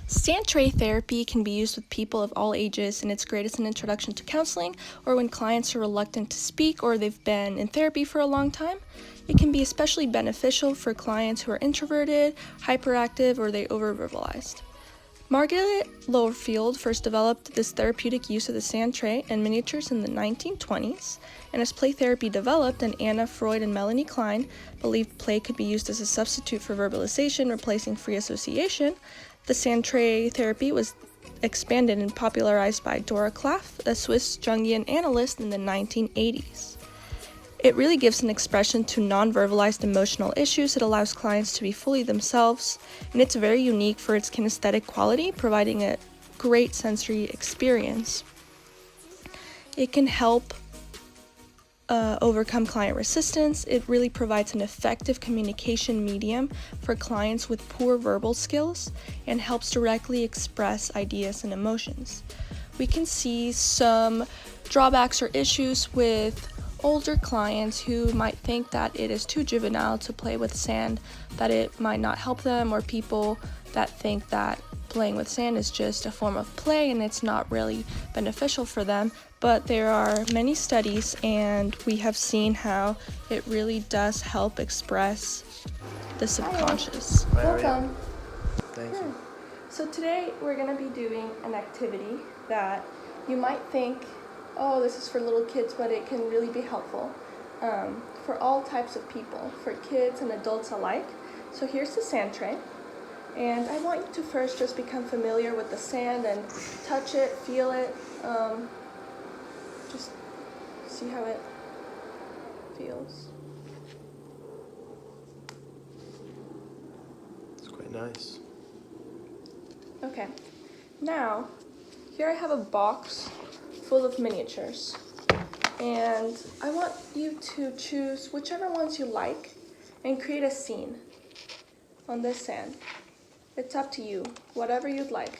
Stand tray therapy can be used with people of all ages, and it's great as an introduction to counseling or when clients are reluctant to speak or they've been in therapy for a long time. It can be especially beneficial for clients who are introverted, hyperactive, or they over-verbalized. Margaret Lowerfield first developed this therapeutic use of the sand tray and miniatures in the 1920s, and as play therapy developed and Anna Freud and Melanie Klein believed play could be used as a substitute for verbalization, replacing free association, the sand tray therapy was expanded and popularized by Dora Klaff, a Swiss Jungian analyst in the 1980s. It really gives an expression to non-verbalized emotional issues. It allows clients to be fully themselves, and it's very unique for its kinesthetic quality, providing a great sensory experience. It can help overcome client resistance. It really provides an effective communication medium for clients with poor verbal skills and helps directly express ideas and emotions. We can see some drawbacks or issues with older clients who might think that it is too juvenile to play with sand, that it might not help them, or people that think that playing with sand is just a form of play and it's not really beneficial for them. But there are many studies and we have seen how it really does help express the subconscious. Hi, Welcome. Thank you. So today we're going to be doing an activity that you might think, oh, this is for little kids, but it can really be helpful for all types of people, for kids and adults alike. So here's the sand tray, and I want you to first just become familiar with the sand and touch it, feel it, just see how it feels. It's quite nice. Okay, now here I have a box full of miniatures, and I want you to choose whichever ones you like and create a scene on this sand. It's up to you, whatever you'd like.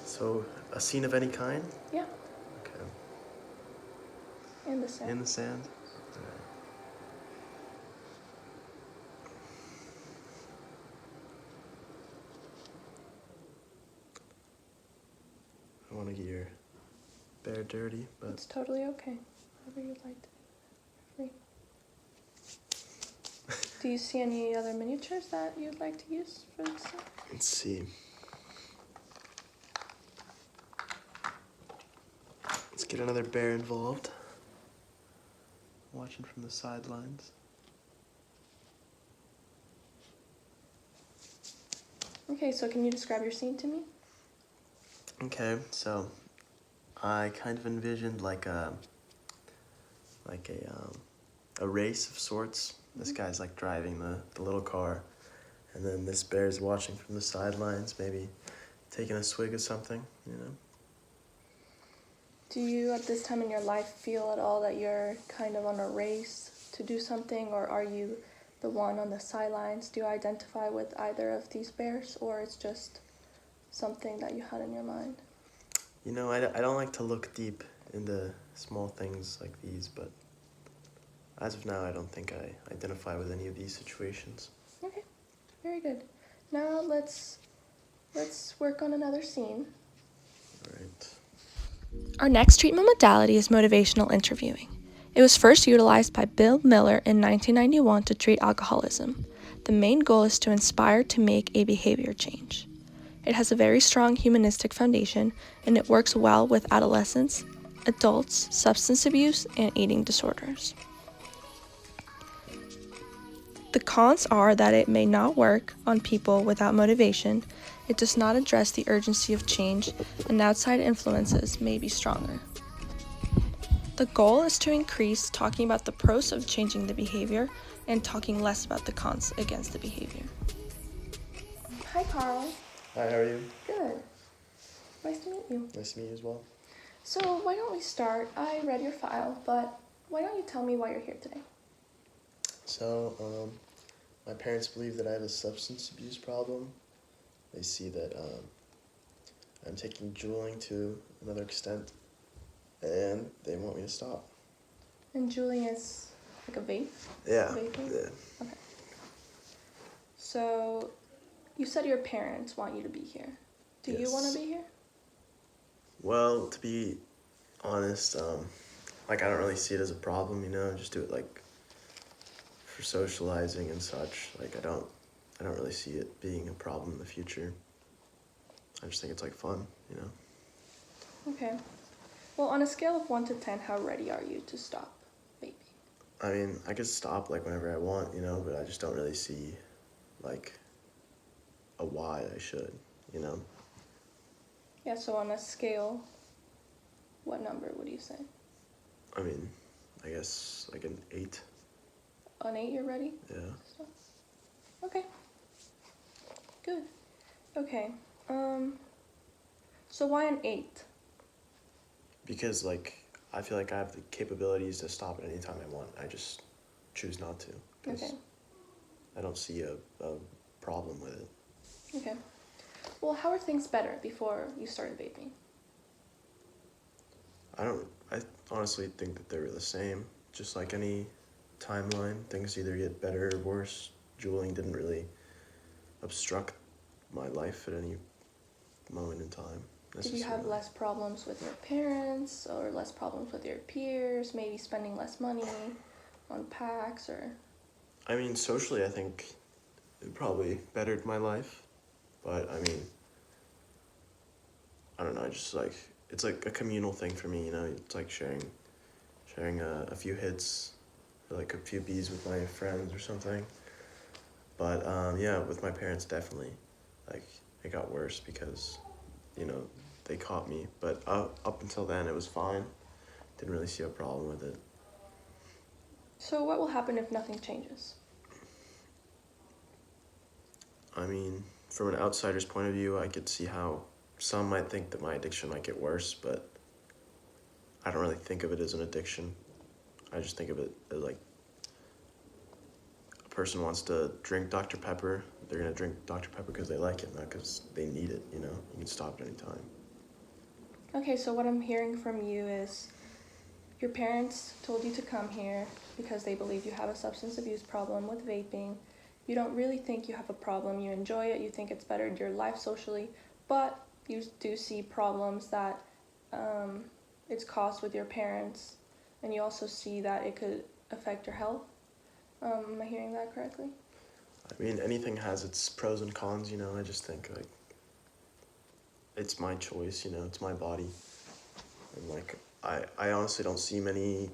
So, a scene of any kind? Yeah, Okay. in the sand. In the sand? Alright. I want to get your bear dirty, but It's totally okay, whatever you'd like to do. Free. Do you see any other miniatures that you'd like to use for this? let's see. Let's get another bear involved. Watching from the sidelines. Okay, so can you describe your scene to me? Okay, so I kind of envisioned like a race of sorts. This guy's like driving the little car, and then this bear's watching from the sidelines, maybe taking a swig of something, you know? Do you, at this time in your life, feel at all that you're kind of on a race to do something, or are you the one on the sidelines? Do you identify with either of these bears, or it's just something that you had in your mind? You know, I don't like to look deep into small things like these, but as of now, I don't think I identify with any of these situations. Okay, very good. Now let's work on another scene. All right. Our next treatment modality is motivational interviewing. It was first utilized by Bill Miller in 1991 to treat alcoholism. The main goal is to inspire to make a behavior change. It has a very strong humanistic foundation, and it works well with adolescents, adults, substance abuse, and eating disorders. The cons are that it may not work on people without motivation, it does not address the urgency of change, and outside influences may be stronger. The goal is to increase talking about the pros of changing the behavior and talking less about the cons against the behavior. Hi, Carl. Hi, how are you? Good. Nice to meet you. Nice to meet you as well. So why don't we start? I read your file, but why don't you tell me why you're here today? So, my parents believe that I have a substance abuse problem. They see that I'm taking juuling to another extent, and they want me to stop. And juuling is like a vape? Yeah. Vaping? Yeah. Okay. So, you said your parents want you to be here. Do you want to Yes. be here? Well, to be honest, like I don't really see it as a problem, you know. Just do it like for socializing and such. Like I don't really see it being a problem in the future. I just think it's like fun, you know. Okay. Well, on a scale of 1 to 10, how ready are you to stop vaping? I mean, I could stop like whenever I want, you know, but I just don't really see like a why I should, you know. Yeah, so on a scale, what number would you say? I mean, I guess like an 8. On 8, you're ready? Yeah. Stop. Okay. Good. Okay. So why an 8? Because like I feel like I have the capabilities to stop at any time I want. I just choose not to because Okay. I don't see a problem with it. Okay. Well, how are things better before you started vaping? I honestly think that they're the same. Just like any timeline, things either get better or worse. Juuling didn't really obstruct my life at any moment in time Did you have necessarily. less problems with your parents or less problems with your peers, maybe spending less money on packs or... I mean, socially, I think it probably bettered my life. But I mean, I don't know. I just like it's like a communal thing for me. You know, it's like sharing a few hits, or like a few bees with my friends or something. But yeah, with my parents, definitely, like it got worse because, you know, they caught me. But up until then, it was fine. Didn't really see a problem with it. So what will happen if nothing changes? I mean, from an outsider's point of view, I could see how some might think that my addiction might get worse, but I don't really think of it as an addiction. I just think of it as like a person wants to drink Dr. Pepper, they're gonna drink Dr. Pepper because they like it, not because they need it, you know? You can stop at any time. Okay, so what I'm hearing from you is your parents told you to come here because they believe you have a substance abuse problem with vaping. You don't really think you have a problem. You enjoy it. You think it's bettered your life socially, but you do see problems that it's caused with your parents, and you also see that it could affect your health. Am I hearing that correctly? I mean, anything has its pros and cons, you know? I just think, like, it's my choice, you know? It's my body. And, like, I honestly don't see many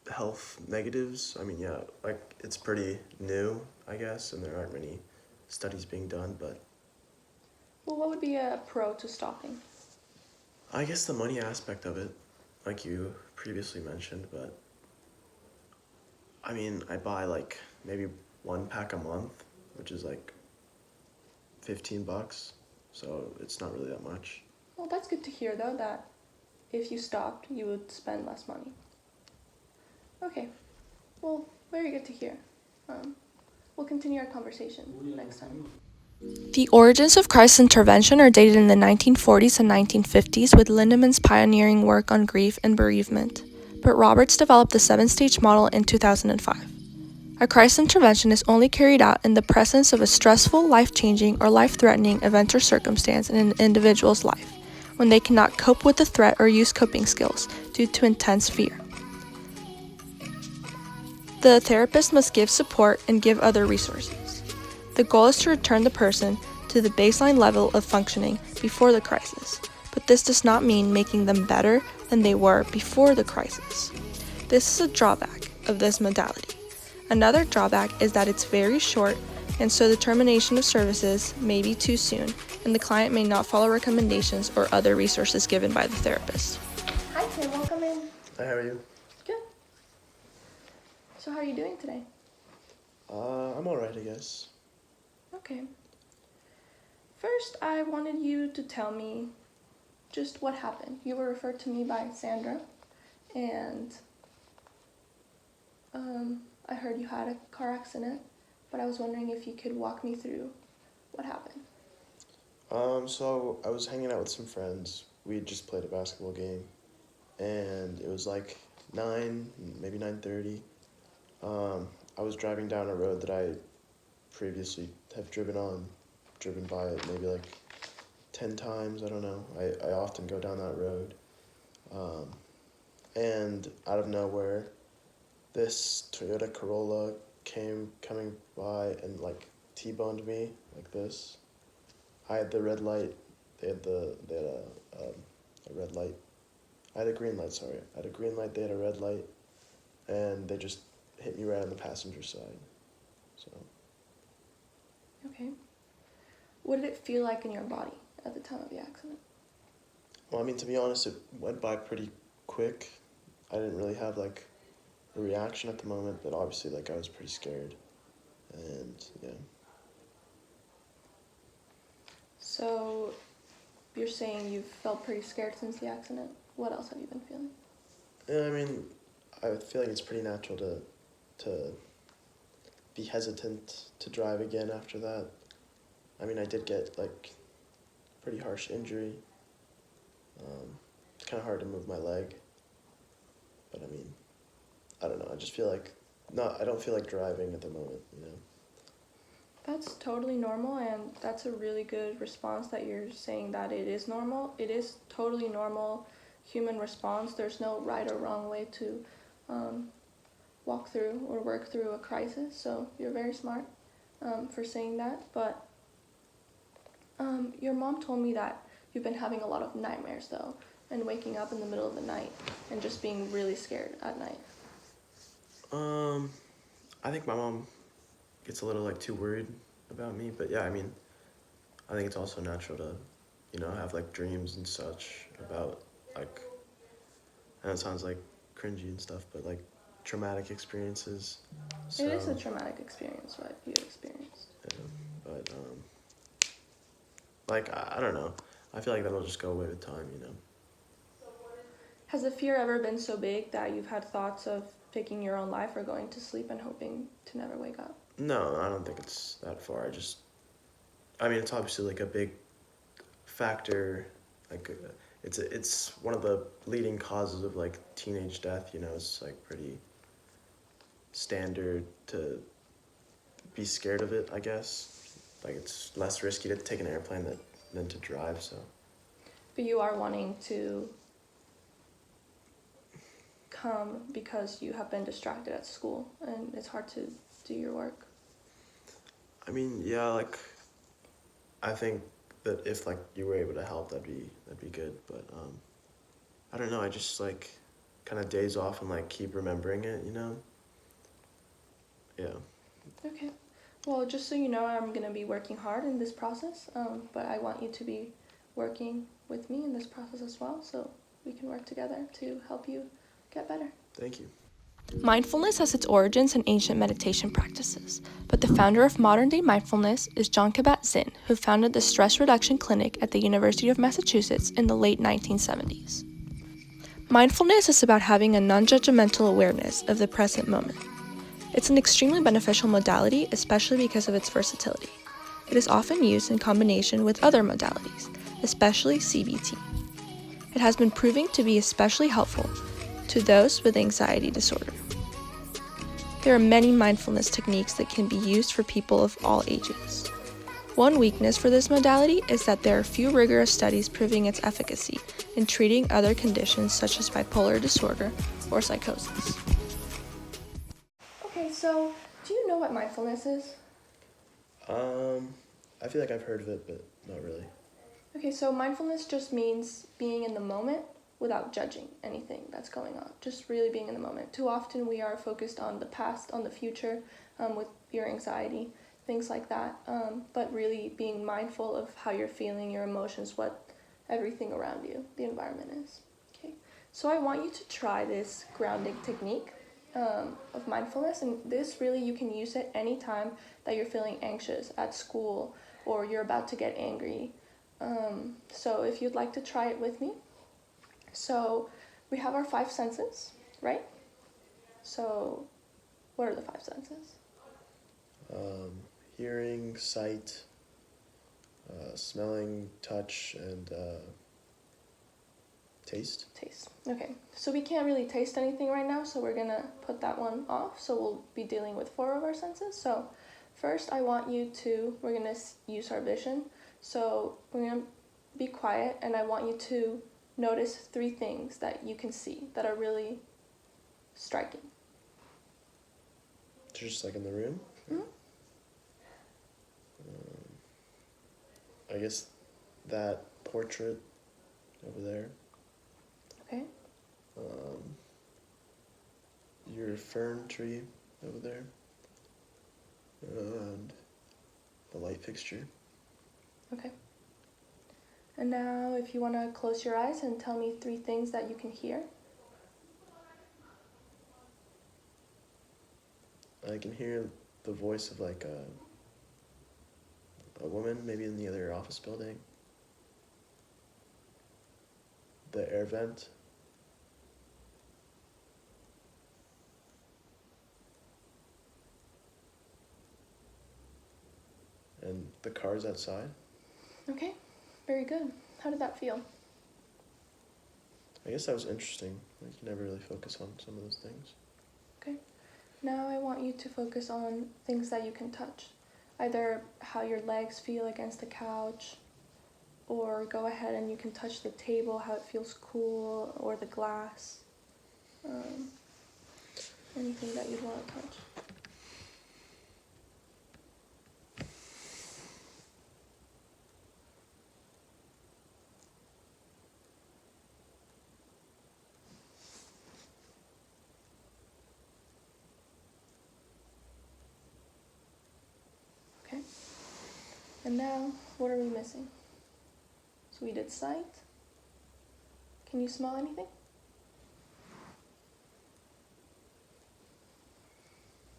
health negatives. I mean, yeah, like, it's pretty new, I guess, and there aren't many studies being done, but Well, what would be a pro to stopping? I guess the money aspect of it, like you previously mentioned, but I mean, I buy like maybe 1 pack a month, which is like $15, so it's not really that much. Well, that's good to hear, though, that if you stopped, you would spend less money. Okay, well, very good to hear. We'll continue our conversation next time. The origins of crisis intervention are dated in the 1940s and 1950s with Lindemann's pioneering work on grief and bereavement, but Roberts developed the 7-stage model in 2005. A crisis intervention is only carried out in the presence of a stressful, life-changing, or life-threatening event or circumstance in an individual's life, when they cannot cope with the threat or use coping skills due to intense fear. The therapist must give support and give other resources. The goal is to return the person to the baseline level of functioning before the crisis, but this does not mean making them better than they were before the crisis. This is a drawback of this modality. Another drawback is that it's very short, and so the termination of services may be too soon, and the client may not follow recommendations or other resources given by the therapist. Hi Tim, welcome in. Hi, how are you? Good. So how are you doing today? I'm alright, I guess. Okay. First, I wanted you to tell me just what happened. You were referred to me by Sandra, and I heard you had a car accident, but I was wondering if you could walk me through what happened. So I was hanging out with some friends. We had just played a basketball game, and it was like 9, maybe 9:30. I was driving down a road that I previously have driven by it maybe like 10 times. I don't know. I often go down that road. Um, and out of nowhere, this Toyota Corolla came coming by and like T-boned me like this. I had the red light. They had a red light. I had a green light. Sorry, I had a green light. They had a red light, and they just hit me right on the passenger side. So Okay. What did it feel like in your body at the time of the accident? well, I mean, to be honest, it went by pretty quick. I didn't really have like a reaction at the moment, but obviously like I was pretty scared, and yeah. So, you're saying you've felt pretty scared since the accident. What else have you been feeling? Yeah, I mean, I feel like it's pretty natural to be hesitant to drive again after that. I mean, I did get like pretty harsh injury. It's kind of hard to move my leg, but I mean, I don't know. I just feel like not. I don't feel like driving at the moment. You know. That's totally normal, and that's a really good response that you're saying that it is normal. It is totally normal human response. There's no right or wrong way to um, walk through or work through a crisis. So you're very smart for saying that. But your mom told me that you've been having a lot of nightmares though, and waking up in the middle of the night and just being really scared at night. Um, I think my mom gets a little like too worried about me, but yeah, I mean, I think it's also natural to, have like dreams and such about like, I know it sounds like cringy and stuff, but like traumatic experiences. It is a So, traumatic experience, what you experienced. yeah, but like I don't know. I feel like that'll just go away with time, you know. Has the fear ever been so big that you've had thoughts of taking your own life or going to sleep and hoping to never wake up? No, I don't think it's that far. I mean, it's obviously like a big factor. Like, it's one of the leading causes of like teenage death. You know, it's like pretty standard to be scared of it, I guess. Like it's less risky to take an airplane than to drive, so. But you are wanting to come because you have been distracted at school and it's hard to do your work. I mean, yeah, like I think that if like you were able to help, that'd be good. But I don't know. I just like kind of daze off and like keep remembering it, you know. Yeah. Okay. Well, just so you know, I'm going to be working hard in this process, but I want you to be working with me in this process as well, so we can work together to help you get better. Thank you. Mindfulness has its origins in ancient meditation practices, but the founder of modern-day mindfulness is Jon Kabat-Zinn, who founded the Stress Reduction Clinic at the University of Massachusetts in the late 1970s. Mindfulness is about having a non-judgmental awareness of the present moment. It's an extremely beneficial modality, especially because of its versatility. It is often used in combination with other modalities, especially CBT. It has been proving to be especially helpful to those with anxiety disorder. There are many mindfulness techniques that can be used for people of all ages. One weakness for this modality is that there are few rigorous studies proving its efficacy in treating other conditions such as bipolar disorder or psychosis. Okay, so do you know what mindfulness is? I feel like I've heard of it, but not really. Okay, so mindfulness just means being in the moment without judging anything that's going on. Just really being in the moment. Too often we are focused on the past, on the future, with your anxiety, things like that. But really being mindful of how you're feeling, your emotions, what everything around you, the environment is. Okay, so I want you to try this grounding technique of mindfulness, and this really you can use it anytime that you're feeling anxious at school or you're about to get angry. So if you'd like to try it with me. So we have our 5 senses, right? So what are the 5 senses? Hearing, sight, Smelling, touch, and taste. Taste. Okay, so we can't really taste anything right now, so we're gonna put that one off. So we'll be dealing with 4 of our senses. So first, we're gonna use our vision. So we're gonna be quiet, and I want you to notice 3 things that you can see that are really striking. Just like in the room. Mm-hmm. I guess that portrait over there. Okay. Your fern tree over there. And the light fixture. Okay. And now if you want to close your eyes and tell me 3 things that you can hear. I can hear the voice of like a woman, maybe in the other office building. The air vent. And the cars outside. Okay, very good. How did that feel? I guess that was interesting. Like, you never really focus on some of those things. Okay. Now I want you to focus on things that you can touch. Either how your legs feel against the couch, or go ahead and you can touch the table, how it feels cool, or the glass. Anything that you'd want to touch. Okay. And now, what are we missing? So we did sight. Can you smell anything?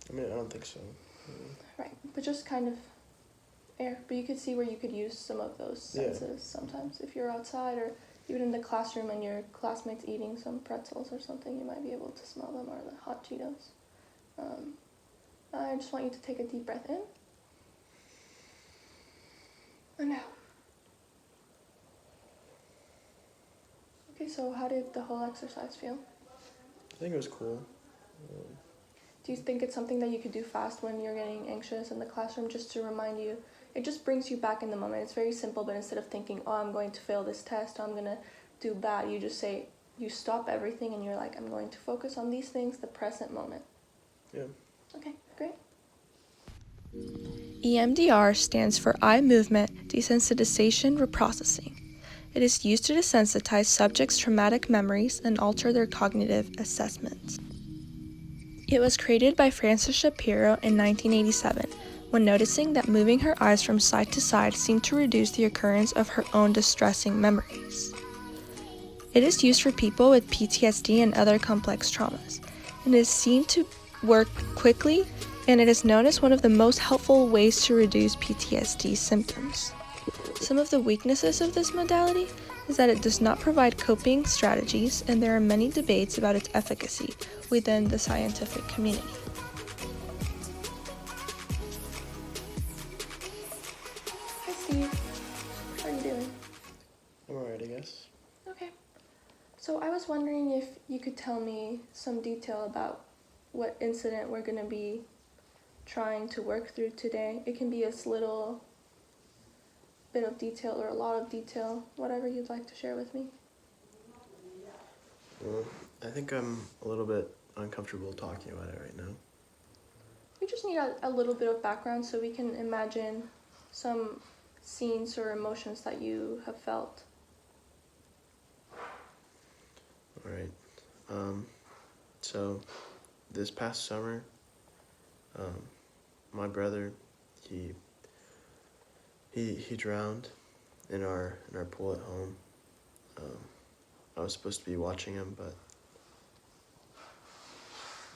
I mean, I don't think so. Right, but just kind of air. But you could see where you could use some of those senses sometimes. If you're outside or even in the classroom and your classmates eating some pretzels or something, you might be able to smell them, or the hot Cheetos. I just want you to take a deep breath in and out. Okay, so how did the whole exercise feel? I think it was cool. Do you think it's something that you could do fast when you're getting anxious in the classroom, just to remind you? It just brings you back in the moment. It's very simple, but instead of thinking, oh, I'm going to fail this test, or I'm going to do bad, you just say, you stop everything and you're like, I'm going to focus on these things, the present moment. Yeah. Okay, great. EMDR stands for Eye Movement Desensitization Reprocessing. It is used to desensitize subjects' traumatic memories and alter their cognitive assessments. It was created by Frances Shapiro in 1987, when noticing that moving her eyes from side to side seemed to reduce the occurrence of her own distressing memories. It is used for people with PTSD and other complex traumas, and is seen to work quickly, and it is known as one of the most helpful ways to reduce PTSD symptoms. Some of the weaknesses of this modality is that it does not provide coping strategies, and there are many debates about its efficacy within the scientific community. Hi, Steve. How are you doing? I'm alright, I guess. Okay. So I was wondering if you could tell me some detail about what incident we're going to be trying to work through today. It can be a little bit of detail or a lot of detail, whatever you'd like to share with me. Well, I think I'm a little bit uncomfortable talking about it right now. We just need a little bit of background so we can imagine some scenes or emotions that you have felt. Alright. So this past summer, my brother, he drowned in our pool at home. I was supposed to be watching him, but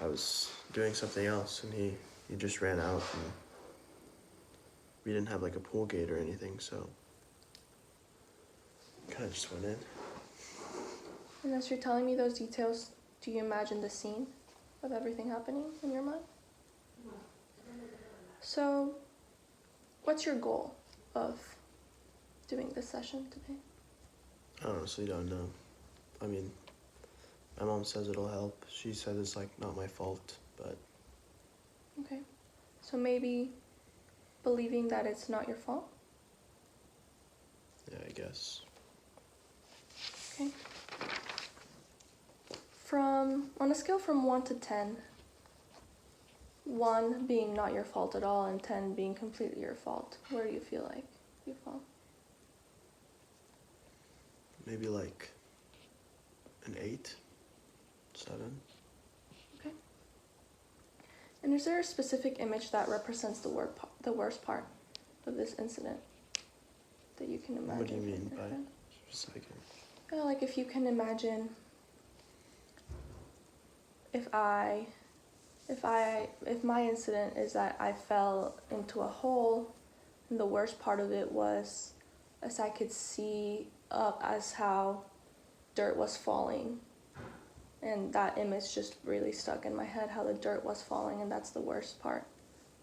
I was doing something else, and he just ran out, and we didn't have like a pool gate or anything, so kind of just went in. And as you're telling me those details, do you imagine the scene of everything happening in your mind? So, what's your goal of doing this session today? I honestly don't know. I mean, my mom says it'll help. She said it's like not my fault, but Okay. So maybe believing that it's not your fault? yeah, I guess. Okay. On a scale from 1 to 10, 1 being not your fault at all and 10 being completely your fault, where do you feel like you fall? Maybe like an 8, 7. Okay. And is there a specific image that represents the worst part of this incident that you can imagine? What do you mean in your by head? specific? Yeah, like if you can imagine if my incident is that I fell into a hole, and the worst part of it was as I could see up as how dirt was falling, and that image just really stuck in my head, how the dirt was falling, and that's the worst part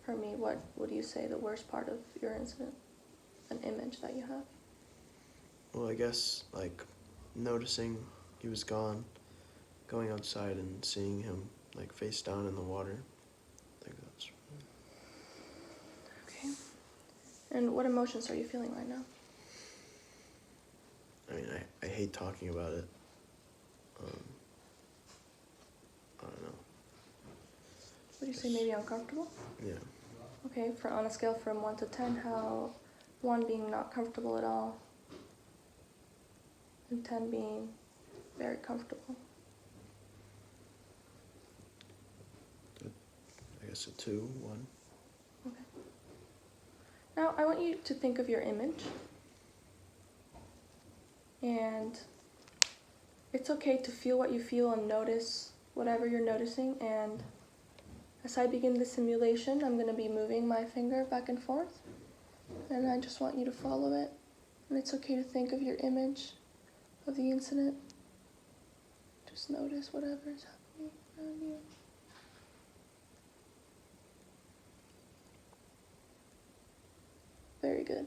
for me. What would you say the worst part of your incident, an image that you have? Well, I guess like noticing he was gone, going outside and seeing him like face down in the water. I think that's. Okay. And what emotions are you feeling right now? I mean, I hate talking about it. I don't know. Would you say maybe uncomfortable? Yeah. Okay, on a scale from 1 to 10, how 1 being not comfortable at all and 10 being very comfortable? I guess a 2, 1. Okay. Now I want you to think of your image, and it's okay to feel what you feel and notice whatever you're noticing. And as I begin the simulation, I'm going to be moving my finger back and forth, and I just want you to follow it. And it's okay to think of your image of the incident. Just notice whatever is happening around you. Very good.